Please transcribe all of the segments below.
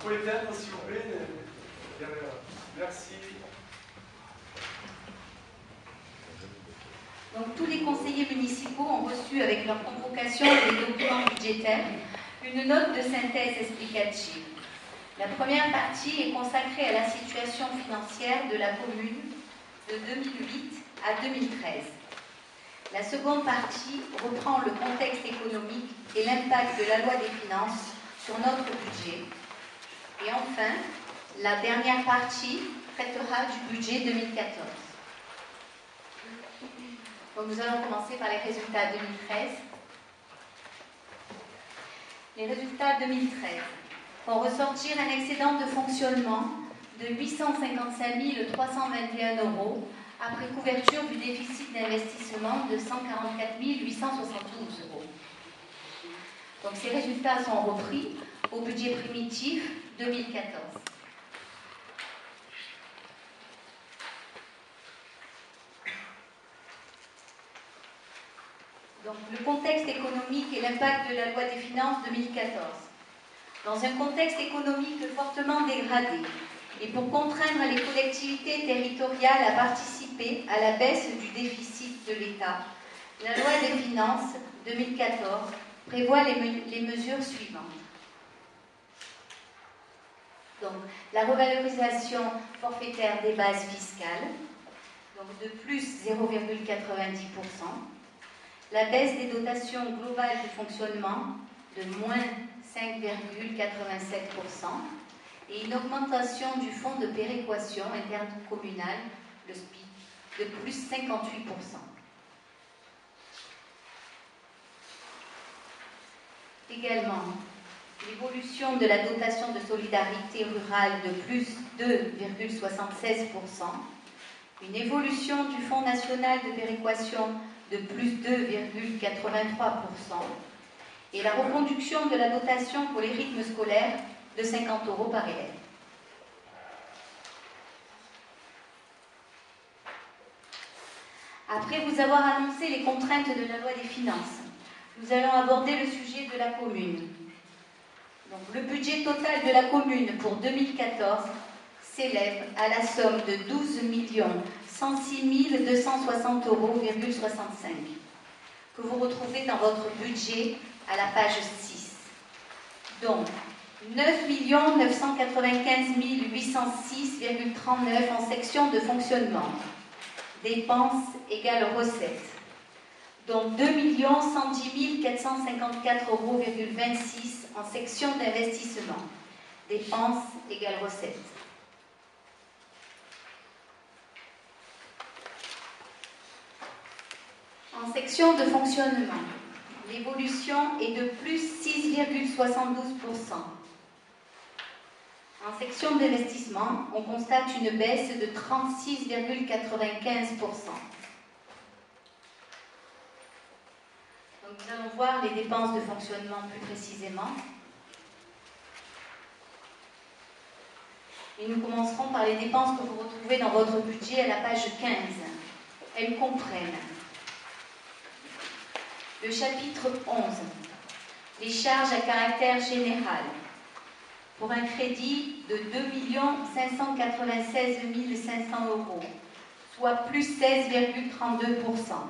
faut éteindre, s'il vous plaît. Merci. Donc, tous les conseillers municipaux ont reçu avec leur convocation et les documents budgétaires une note de synthèse explicative. La première partie est consacrée à la situation financière de la commune de 2008 à 2013. La seconde partie reprend le contexte économique et l'impact de la loi des finances sur notre budget. Et enfin, la dernière partie traitera du budget 2014. Donc nous allons commencer par les résultats 2013. Les résultats 2013 vont ressortir un excédent de fonctionnement de 855 321 € après couverture du déficit d'investissement de 144 872 €. Donc ces résultats sont repris au budget primitif 2014. Donc, le contexte économique et l'impact de la loi des finances 2014. Dans un contexte économique fortement dégradé et pour contraindre les collectivités territoriales à participer à la baisse du déficit de l'État, la loi des finances 2014 prévoit les mesures suivantes. Donc, la revalorisation forfaitaire des bases fiscales, donc de plus 0,90%. La baisse des dotations globales de fonctionnement de moins 5,87% et une augmentation du fonds de péréquation intercommunale, le SPIC, de plus 58%. Également, l'évolution de la dotation de solidarité rurale de plus 2,76%, une évolution du Fonds national de péréquation de plus 2,83% et la reconduction de la dotation pour les rythmes scolaires de 50 € par élève. Après vous avoir annoncé les contraintes de la loi des finances, nous allons aborder le sujet de la commune. Donc, le budget total de la commune pour 2014 s'élève à la somme de 12 106 260,65 €, que vous retrouvez dans votre budget à la page 6. Donc, 9 995 806,39 en section de fonctionnement. Dépenses égales recettes. Donc, 2 110 454,26 € en section d'investissement. Dépenses égales recettes. En section de fonctionnement, l'évolution est de plus 6,72%. En section d'investissement, on constate une baisse de 36,95%. Donc, nous allons voir les dépenses de fonctionnement plus précisément. Et nous commencerons par les dépenses que vous retrouvez dans votre budget à la page 15. Elles comprennent le chapitre 11, les charges à caractère général, pour un crédit de 2 596 500 €, soit plus 16,32%.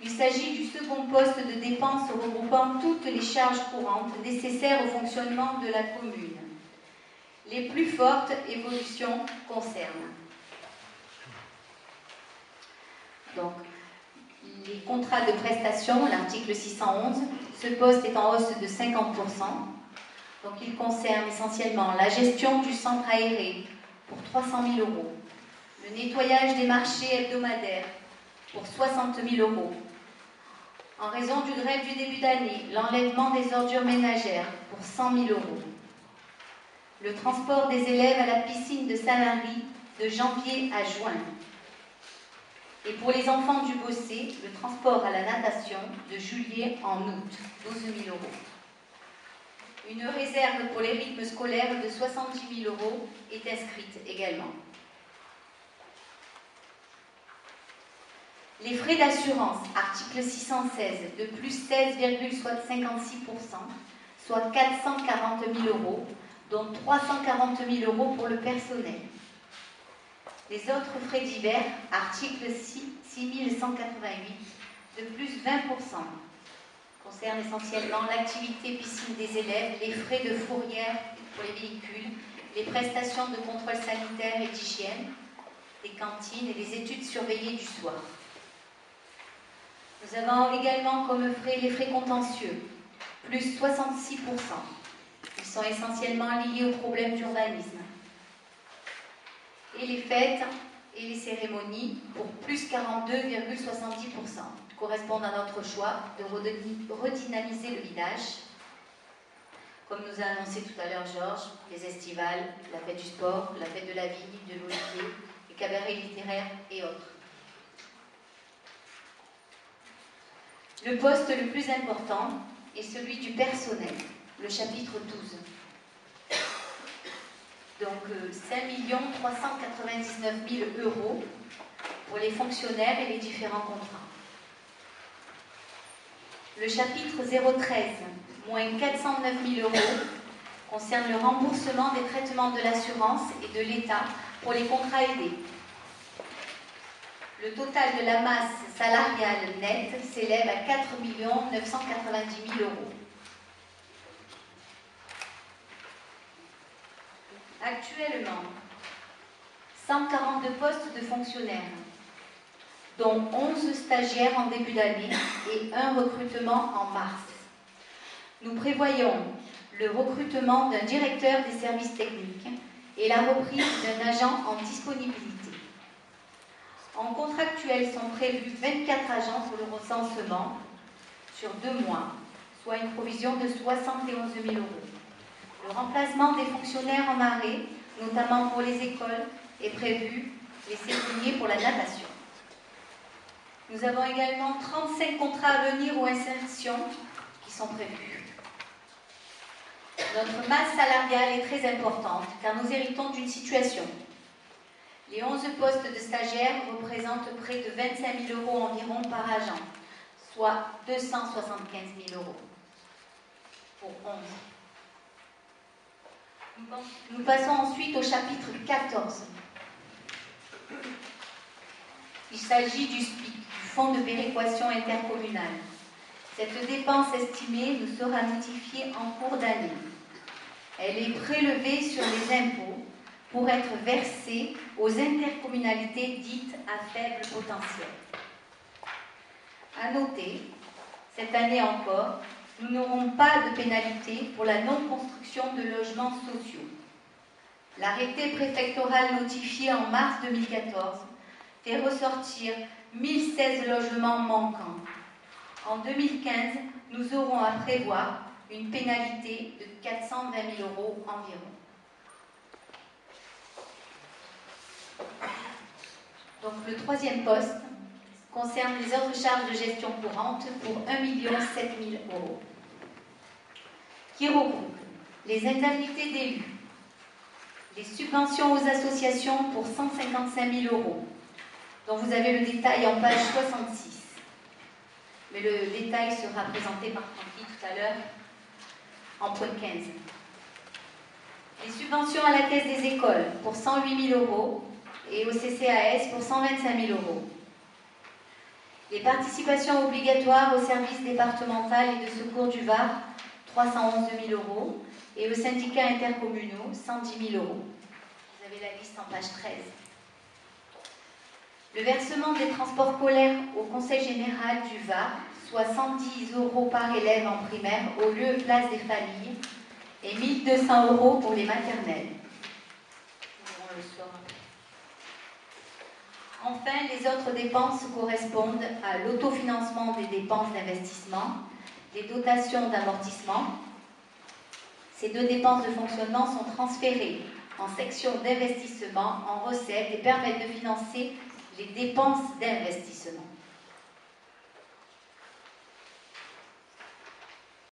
Il s'agit du second poste de dépenses regroupant toutes les charges courantes nécessaires au fonctionnement de la commune. Les plus fortes évolutions concernent donc les contrats de prestation, l'article 611. Ce poste est en hausse de 50%. Donc il concerne essentiellement la gestion du centre aéré pour 300 000 €, le nettoyage des marchés hebdomadaires pour 60 000 €. En raison du grève du début d'année, l'enlèvement des ordures ménagères pour 100 000 €. Le transport des élèves à la piscine de Saint-Marie de janvier à juin. Et pour les enfants du Bossé, le transport à la natation de juillet en août, 12 000 €. Une réserve pour les rythmes scolaires de 70 000 € est inscrite également. Les frais d'assurance, article 616, de plus 16,56%, soit 440 000 €, dont 340 000 € pour le personnel. Les autres frais divers, article 6188, de plus 20%, concernent essentiellement l'activité piscine des élèves, les frais de fourrière pour les véhicules, les prestations de contrôle sanitaire et d'hygiène, les cantines et les études surveillées du soir. Nous avons également comme frais les frais contentieux, plus 66%. Ils sont essentiellement liés aux problèmes d'urbanisme. Et les fêtes et les cérémonies pour plus 42,70%, correspondent à notre choix de redynamiser le village. Comme nous a annoncé tout à l'heure Georges, les estivales, la fête du sport, la fête de la vigne, de l'olivier, les cabarets littéraires et autres. Le poste le plus important est celui du personnel, le chapitre 12. Donc 5 399 000 € pour les fonctionnaires et les différents contrats. Le chapitre 013, moins 409 000 € concerne le remboursement des traitements de l'assurance et de l'État pour les contrats aidés. Le total de la masse salariale nette s'élève à 4 990 000 €. Actuellement, 142 postes de fonctionnaires, dont 11 stagiaires en début d'année et un recrutement en mars. Nous prévoyons le recrutement d'un directeur des services techniques et la reprise d'un agent en disponibilité. En contractuel sont prévus 24 agents pour le recensement sur 2 mois, soit une provision de 71 000 €. Le remplacement des fonctionnaires en arrêt, notamment pour les écoles, est prévu, les saisonniers pour la natation. Nous avons également 35 contrats à venir ou insertion qui sont prévus. Notre masse salariale est très importante car nous héritons d'une situation. Les 11 postes de stagiaires représentent près de 25 000 € environ par agent, soit 275 000 € pour 11. Nous passons ensuite au chapitre 14. Il s'agit du SPIC, du Fonds de péréquation intercommunale. Cette dépense estimée nous sera notifiée en cours d'année. Elle est prélevée sur les impôts pour être versée aux intercommunalités dites à faible potentiel. À noter, cette année encore, nous n'aurons pas de pénalité pour la non-construction de logements sociaux. L'arrêté préfectoral notifié en mars 2014 fait ressortir 1016 logements manquants. En 2015, nous aurons à prévoir une pénalité de 420 000 € environ. Donc le troisième poste concerne les autres charges de gestion courante pour 1 700 000 €, qui regroupe les indemnités d'élus, les subventions aux associations pour 155 000 €, dont vous avez le détail en page 66. Mais le détail sera présenté par Francky tout à l'heure en point 15. Les subventions à la caisse des écoles pour 108 000 € et au CCAS pour 125 000 €. Les participations obligatoires au service départemental et de secours du Var, 311 000 € et aux syndicats intercommunaux, 110 000 €. Vous avez la liste en page 13. Le versement des transports scolaires au Conseil général du Var, soit 110 € par élève en primaire au lieu et place des familles, et 1 200 € pour les maternelles. Nous verrons le soir. Enfin, les autres dépenses correspondent à l'autofinancement des dépenses d'investissement, les dotations d'amortissement. Ces 2 dépenses de fonctionnement sont transférées en section d'investissement en recettes et permettent de financer les dépenses d'investissement.